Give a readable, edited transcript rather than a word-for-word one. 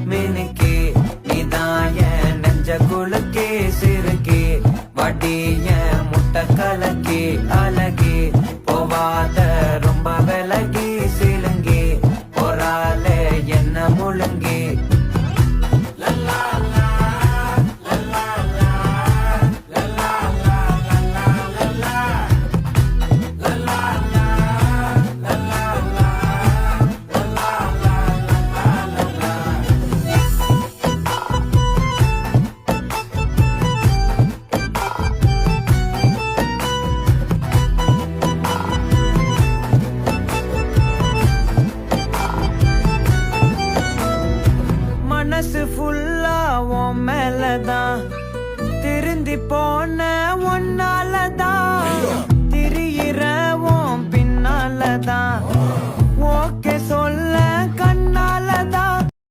மினுக்கே நீதாய நெஞ்ச குலுக்கே சிறுக்கே வட்டிய முட்டை கலக்கே அழகே போவாத ரொம்ப விலகி சிலுங்கே போரால என்ன முழுங்கே மனசு ஃபுல்லா உன் மேலதான் திருந்தி போன ஒன்னாலதான் திரியிற உன் பின்னாலதான் ஓகே சொல்ல கண்ணாலதான்